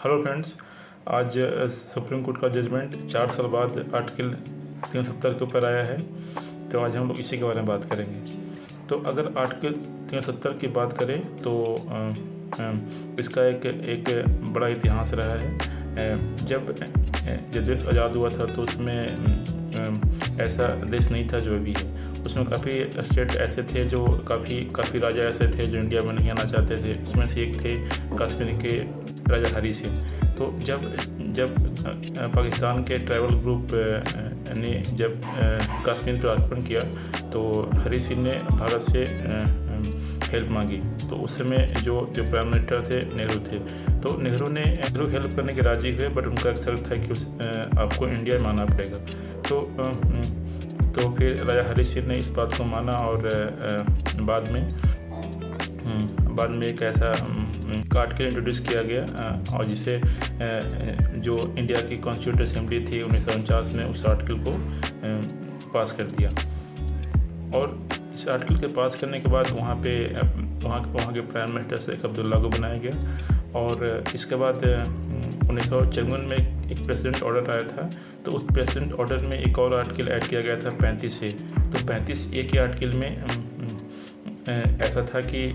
Hello friends, आज supreme court का judgement 4 साल बाद आर्टिकल 370 के ऊपर आया है। तो आज हम लोग इसी के बारे में बात करेंगे। तो अगर आर्टिकल 370 की बात करें तो इसका एक बड़ा इतिहास रहा है। जब देश आज़ाद हुआ था तो उसमें ऐसा देश नहीं था जो अभी है। उसमें काफ़ी स्टेट ऐसे थे जो काफ़ी राजा ऐसे थे जो इंडिया में नहीं आना चाहते थे। उसमें से एक थे कश्मीर के राजा हरी सिंह। तो जब पाकिस्तान के ट्राइबल ग्रुप ने जब कश्मीर पर आक्रमण किया तो हरी सिंह ने भारत से हेल्प मांगी। तो उस समय जो प्राइम मिनिस्टर थे नेहरू थे। तो नेहरू हेल्प करने के राजी हुए, बट उनका एक शर्त था कि आपको इंडिया में आना पड़ेगा। तो फिर राजा हरी सिंह ने इस बात को माना और बाद में एक ऐसा आर्टिकल इंट्रोड्यूस किया गया और जिसे जो इंडिया की कॉन्स्टिट्यूंट असेंबली थी 1949 में उस आर्टिकल को पास कर दिया। और इस आर्टिकल के पास करने के बाद वहाँ के प्राइम मिनिस्टर शेख अब्दुल्ला को बनाया गया। और इसके बाद 1954 में एक प्रेसिडेंट ऑर्डर आया था। तो उस प्रेसिडेंट ऑर्डर में एक और आर्टिकल ऐड किया गया था 35A। तो 35A के आर्टिकल में ऐसा था कि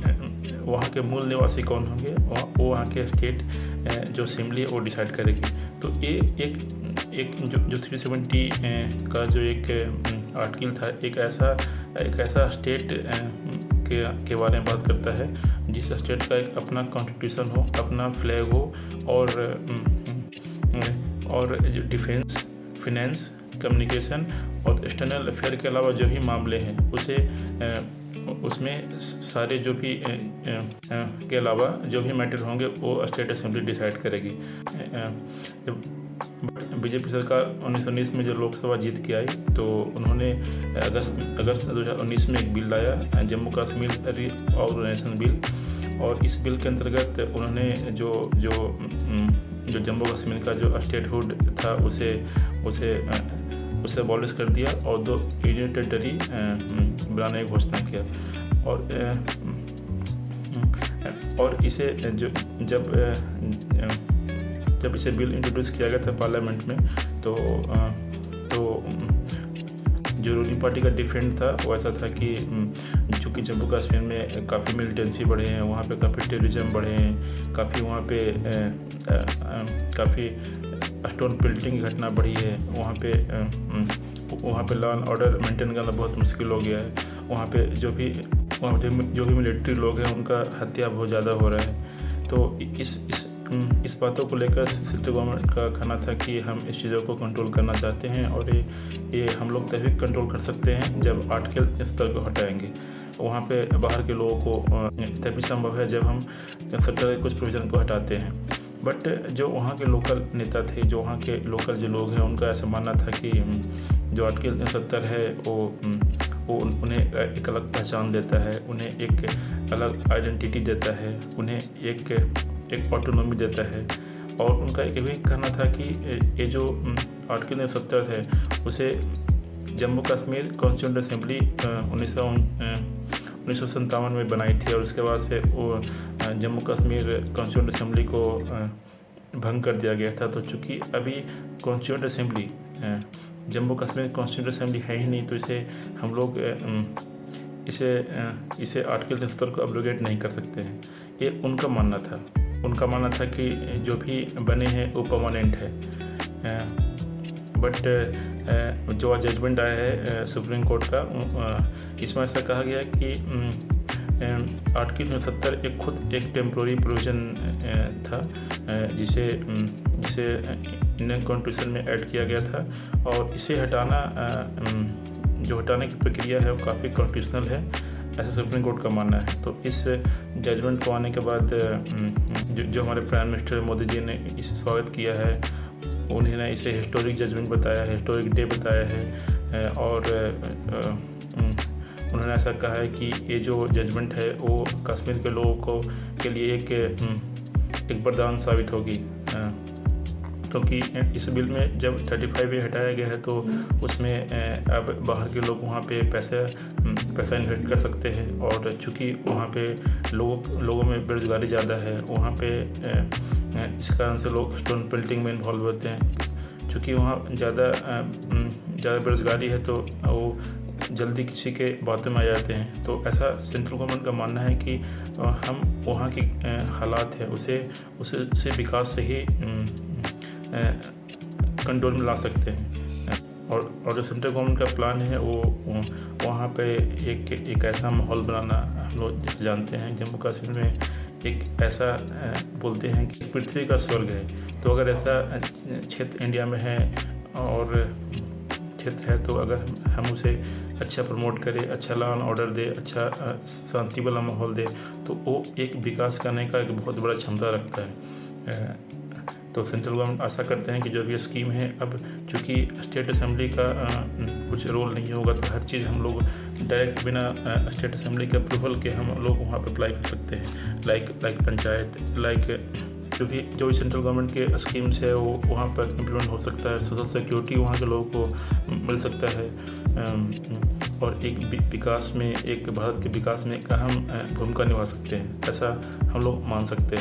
वहाँ के मूल निवासी कौन होंगे वो वहाँ के स्टेट जो असेंबली है वो डिसाइड करेगी। तो ये एक जो 370 का जो एक आर्टिकल था एक ऐसा स्टेट के बारे में बात करता है जिस स्टेट का एक अपना कॉन्स्टिट्यूशन हो, अपना फ्लैग हो और जो डिफेंस, फिनेंस, कम्युनिकेशन और एक्सटर्नल अफेयर के अलावा जो भी मामले हैं उसमें सारे जो भी के अलावा जो भी मैटर होंगे वो स्टेट असेंबली डिसाइड करेगी। बीजेपी सरकार 1919 में जो लोकसभा जीत के आई तो उन्होंने अगस्त 2019 में एक बिल लाया, जम्मू कश्मीर रीऑर्गेनाइजेशन बिल। और इस बिल के अंतर्गत उन्होंने जो जम्मू कश्मीर का जो स्टेटहुड था उसे अबॉलिश कर दिया और 2 यूनियन टेरिटरी बनाने की घोषणा किया। और इसे जब इसे बिल इंट्रोड्यूस किया गया था पार्लियामेंट में तो जो रूलिंग पार्टी का डिफेंड था वो ऐसा था कि चूँकि जम्मू कश्मीर में काफ़ी मिलिटेंसी बढ़े हैं, वहाँ पे काफ़ी टेररिज्म बढ़े हैं, काफ़ी वहाँ पे काफ़ी स्टोन पिल्टिंग की घटना बढ़ी है, वहाँ पे लॉ एंड ऑर्डर मेंटेन करना बहुत मुश्किल हो गया है। वहाँ पे जो भी मिलिट्री लोग हैं उनका हत्या बहुत ज़्यादा हो रहा है। तो इस बातों को लेकर सेंट्रल गवर्नमेंट का कहना था कि हम इस चीज़ों को कंट्रोल करना चाहते हैं और ये हम लोग तभी कंट्रोल कर सकते हैं जब आर्टिकल इस तरह को हटाएंगे। वहाँ पे बाहर के लोगों को तभी संभव है जब हम सरकार के कुछ प्रोविज़न को हटाते हैं। बट जो वहाँ के लोकल नेता थे, जो वहाँ के लोकल जो लोग हैं उनका ऐसा मानना था कि जो आर्टिकल 370 है वो उन्हें एक अलग पहचान देता है, उन्हें एक अलग आइडेंटिटी देता है, उन्हें एक ऑटोनॉमी देता है। और उनका एक भी कहना था कि ये जो आर्टिकल 370 है उसे जम्मू कश्मीर कॉन्स्टिट्यूंट असेंबली 1957 में बनाई थी और उसके बाद से वो जम्मू कश्मीर कॉन्स्टिट्यूंट असेंबली को भंग कर दिया गया था। तो चूँकि अभी constituent assembly Jammu Kashmir constituent assembly है ही नहीं तो इसे हम लोग इसे आर्टिकल 370 को एब्रोगेट नहीं कर सकते हैं। ये उनका मानना था कि जो भी बने हैं वो परमानेंट है। बट जो जजमेंट आया है सुप्रीम कोर्ट का इसमें ऐसा कहा गया कि आर्टिकल 370 एक टेम्प्रोरी प्रोविज़न था जिसे इंडियन कॉन्स्टिट्यूशन में ऐड किया गया था। और इसे हटाने की प्रक्रिया है वो काफ़ी कॉन्स्टिट्यूशनल है, ऐसा सुप्रीम कोर्ट का मानना है। तो इस जजमेंट को आने के बाद जो हमारे प्राइम मिनिस्टर मोदी जी ने इसे स्वागत किया है, उन्होंने इसे हिस्टोरिक जजमेंट बताया है, हिस्टोरिक डे बताया है। और उन्होंने ऐसा कहा है कि ये जो जजमेंट है वो कश्मीर के लोगों के लिए एक वरदान साबित होगी क्योंकि इस बिल में जब 35A हटाया गया है तो उसमें अब बाहर के लोग वहाँ पे पैसा इन्वेस्ट कर सकते हैं। और चूँकि वहाँ पे लोगों में बेरोज़गारी ज़्यादा है, वहाँ पे इस कारण से लोग स्टोन पेल्टिंग में इन्वॉल्व होते हैं। चूँकि वहाँ ज़्यादा बेरोज़गारी है तो वो जल्दी किसी के बातों में आ जाते हैं। तो ऐसा सेंट्रल गवर्नमेंट का मानना है कि हम वहाँ की हालात है उसे विकास से ही कंट्रोल में ला सकते हैं। और जो सेंट्रल गवर्नमेंट का प्लान है वो वहाँ पे एक ऐसा माहौल बनाना, हम लोग जैसे जानते हैं जम्मू कश्मीर में एक ऐसा बोलते हैं कि पृथ्वी का स्वर्ग है। तो अगर ऐसा क्षेत्र इंडिया में है और क्षेत्र है तो अगर हम उसे अच्छा प्रमोट करें, अच्छा लॉ एंड ऑर्डर दे, अच्छा शांति वाला माहौल दे, तो वो एक विकास करने का एक बहुत बड़ा क्षमता रखता है। तो सेंट्रल गवर्नमेंट आशा करते हैं कि जो भी स्कीम है, अब चूँकि स्टेट असेंबली का कुछ रोल नहीं होगा तो हर चीज़ हम लोग डायरेक्ट बिना स्टेट असेंबली के अप्रूवल के हम लोग वहाँ पर अप्लाई कर सकते हैं। लाइक पंचायत, जो भी सेंट्रल गवर्नमेंट के स्कीम्स है वो वहाँ पर इम्प्लीमेंट हो सकता है। सोशल सिक्योरिटी वहाँ के लोगों को मिल सकता है और एक भारत के विकास में एक अहम भूमिका निभा सकते हैं, ऐसा हम लोग मान सकते हैं।